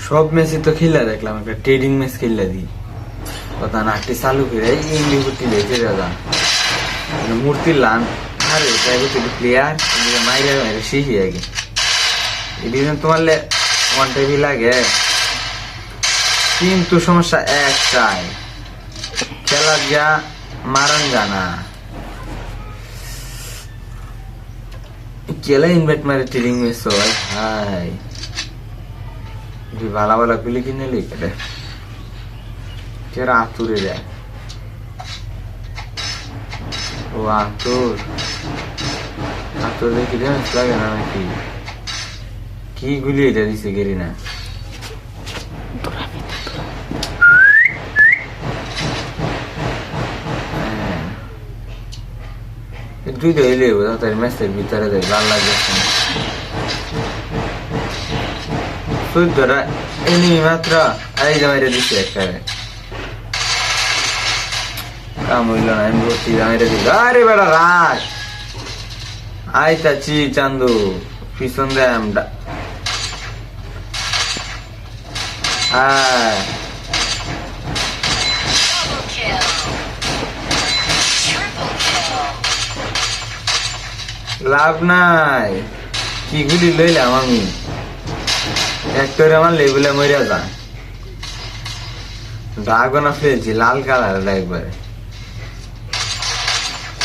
সব ম্যাচই তো খেলা দেখলাম, একটা ট্রেডিং ম্যাচ খেলা দিই কথা নাকটি চালু করে ইন্ডিগুটি লেগে দাদা মূর্তির লান আরে প্লেয়ার মাইরে মাইরে শিখি আগে এদিন তোমার ওয়ান টাইপই লাগে, কিন্তু সমস্যা একটাই খেলা যা মারান জানা কেলা ইনভাইট মারে ট্রেডিং ম্যাচ হয় ভাই ভালো ভালো গুলি কিনে লিখে কেরা আতুরে যায় ও আতুর আতুর দেখি লাগে না নাকি কি গুলি এটা দিছে গেরি না তুই তো এলে তার ম্যাচের ভিতরে দেখ লাল লাগছে চোদ্দটা এনিমি মাত্র এই জামাইটা দিচ্ছে একটা কাম হইল না আমি ভর্তি জামাইটা দিল আরে বেড়া রাত আইতাছি চান্দু পিছন দেয় আমরা লাভ নাই কি গুলি লইলাম আমি একটা আমার লেবুলে মরিয়া যা ড্রাগনা ফেলছি লাল কালার একবারে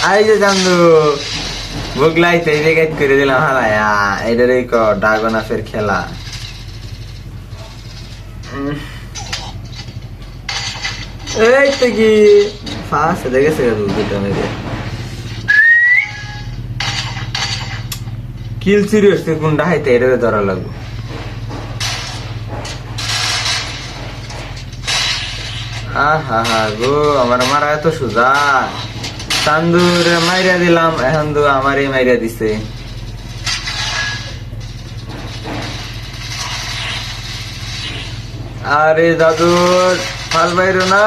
আই যে চান্দু বুগলাইতে রেগাইট করে দিলাম হারায়া এটার এই ড্রাগনা ফের খেলা এই তো কি ফাঁস দেখেছে দুটো মেরে কিল সিরিয়াস কোনটা হাইতে এটারে ধরা লাগবে আহা গো আমার মারা এত সোজা চান্দুরে মাইরা দিলাম এখন তো আমারই মাইরা দিছে আরে দাদু ফাল বাইরো না